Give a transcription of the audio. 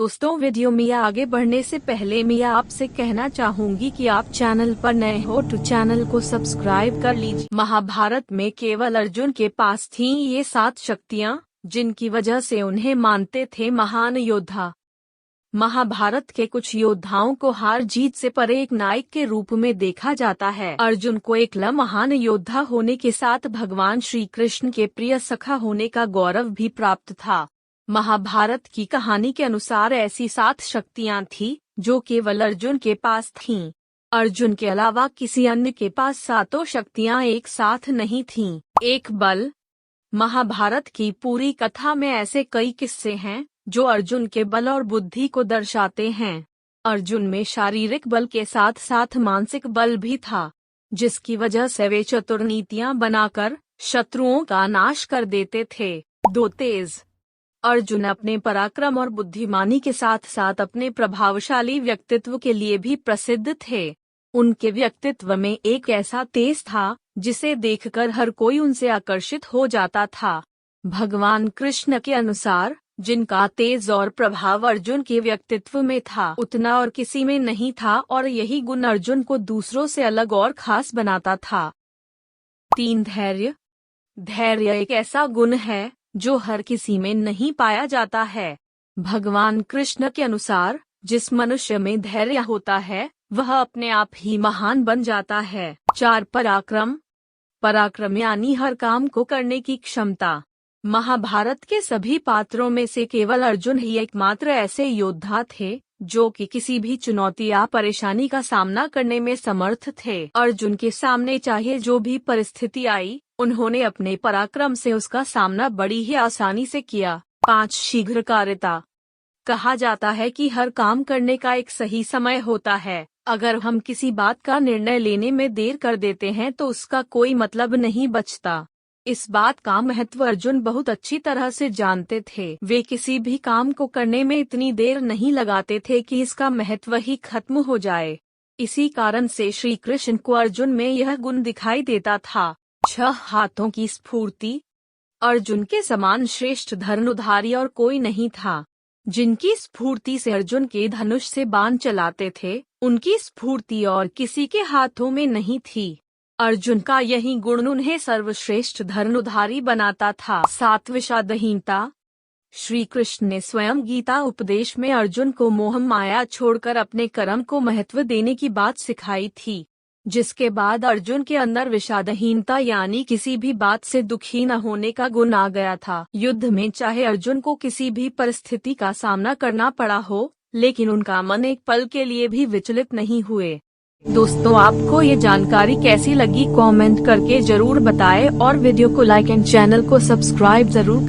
दोस्तों, वीडियो में आगे बढ़ने से पहले मैं आपसे कहना चाहूंगी कि आप चैनल पर नए हो तो चैनल को सब्सक्राइब कर लीजिए। महाभारत में केवल अर्जुन के पास थीं ये 7 शक्तियां, जिनकी वजह से उन्हें मानते थे महान योद्धा। महाभारत के कुछ योद्धाओं को हार जीत से परे एक नायक के रूप में देखा जाता है। अर्जुन को एकला महान योद्धा होने के साथ भगवान श्री कृष्ण के प्रिय सखा होने का गौरव भी प्राप्त था। महाभारत की कहानी के अनुसार ऐसी 7 शक्तियां थीं जो केवल अर्जुन के पास थीं। अर्जुन के अलावा किसी अन्य के पास 7 शक्तियां एक साथ नहीं थीं। एक बल। महाभारत की पूरी कथा में ऐसे कई किस्से हैं जो अर्जुन के बल और बुद्धि को दर्शाते हैं। अर्जुन में शारीरिक बल के साथ साथ मानसिक बल भी था, जिसकी वजह से वे चतुर नीतियां बनाकर शत्रुओं का नाश कर देते थे। 2 तेज। अर्जुन अपने पराक्रम और बुद्धिमानी के साथ साथ अपने प्रभावशाली व्यक्तित्व के लिए भी प्रसिद्ध थे। उनके व्यक्तित्व में एक ऐसा तेज था जिसे देखकर हर कोई उनसे आकर्षित हो जाता था। भगवान कृष्ण के अनुसार जिनका तेज और प्रभाव अर्जुन के व्यक्तित्व में था, उतना और किसी में नहीं था, और यही गुण अर्जुन को दूसरों से अलग और खास बनाता था। 3 धैर्य। धैर्य एक ऐसा गुण है जो हर किसी में नहीं पाया जाता है। भगवान कृष्ण के अनुसार जिस मनुष्य में धैर्य होता है वह अपने आप ही महान बन जाता है। 4 पराक्रम। पराक्रम यानी हर काम को करने की क्षमता। महाभारत के सभी पात्रों में से केवल अर्जुन ही एकमात्र ऐसे योद्धा थे जो कि किसी भी चुनौती या परेशानी का सामना करने में समर्थ थे। अर्जुन के सामने चाहे जो भी परिस्थिति आई, उन्होंने अपने पराक्रम से उसका सामना बड़ी ही आसानी से किया। 5 शीघ्रकारिता। कहा जाता है कि हर काम करने का एक सही समय होता है। अगर हम किसी बात का निर्णय लेने में देर कर देते हैं तो उसका कोई मतलब नहीं बचता। इस बात का महत्व अर्जुन बहुत अच्छी तरह से जानते थे। वे किसी भी काम को करने में इतनी देर नहीं लगाते थे कि इसका महत्व ही खत्म हो जाए। इसी कारण से श्री कृष्ण को अर्जुन में यह गुण दिखाई देता था। 6 हाथों की स्फूर्ति। अर्जुन के समान श्रेष्ठ धनुर्धारी और कोई नहीं था। जिनकी स्फूर्ति से अर्जुन के धनुष से बाण चलाते थे, उनकी स्फूर्ति और किसी के हाथों में नहीं थी। अर्जुन का यही गुण उन्हें सर्वश्रेष्ठ धनुर्धारी बनाता था। 7 विषादहीनता। श्री कृष्ण ने स्वयं गीता उपदेश में अर्जुन को मोह माया छोड़कर अपने कर्म को महत्व देने की बात सिखाई थी, जिसके बाद अर्जुन के अंदर विषादहीनता यानी किसी भी बात से दुखी न होने का गुण आ गया था। युद्ध में चाहे अर्जुन को किसी भी परिस्थिति का सामना करना पड़ा हो, लेकिन उनका मन एक पल के लिए भी विचलित नहीं हुए। दोस्तों, आपको ये जानकारी कैसी लगी कमेंट करके जरूर बताएं और वीडियो को लाइक एंड चैनल को सब्सक्राइब जरूर करें।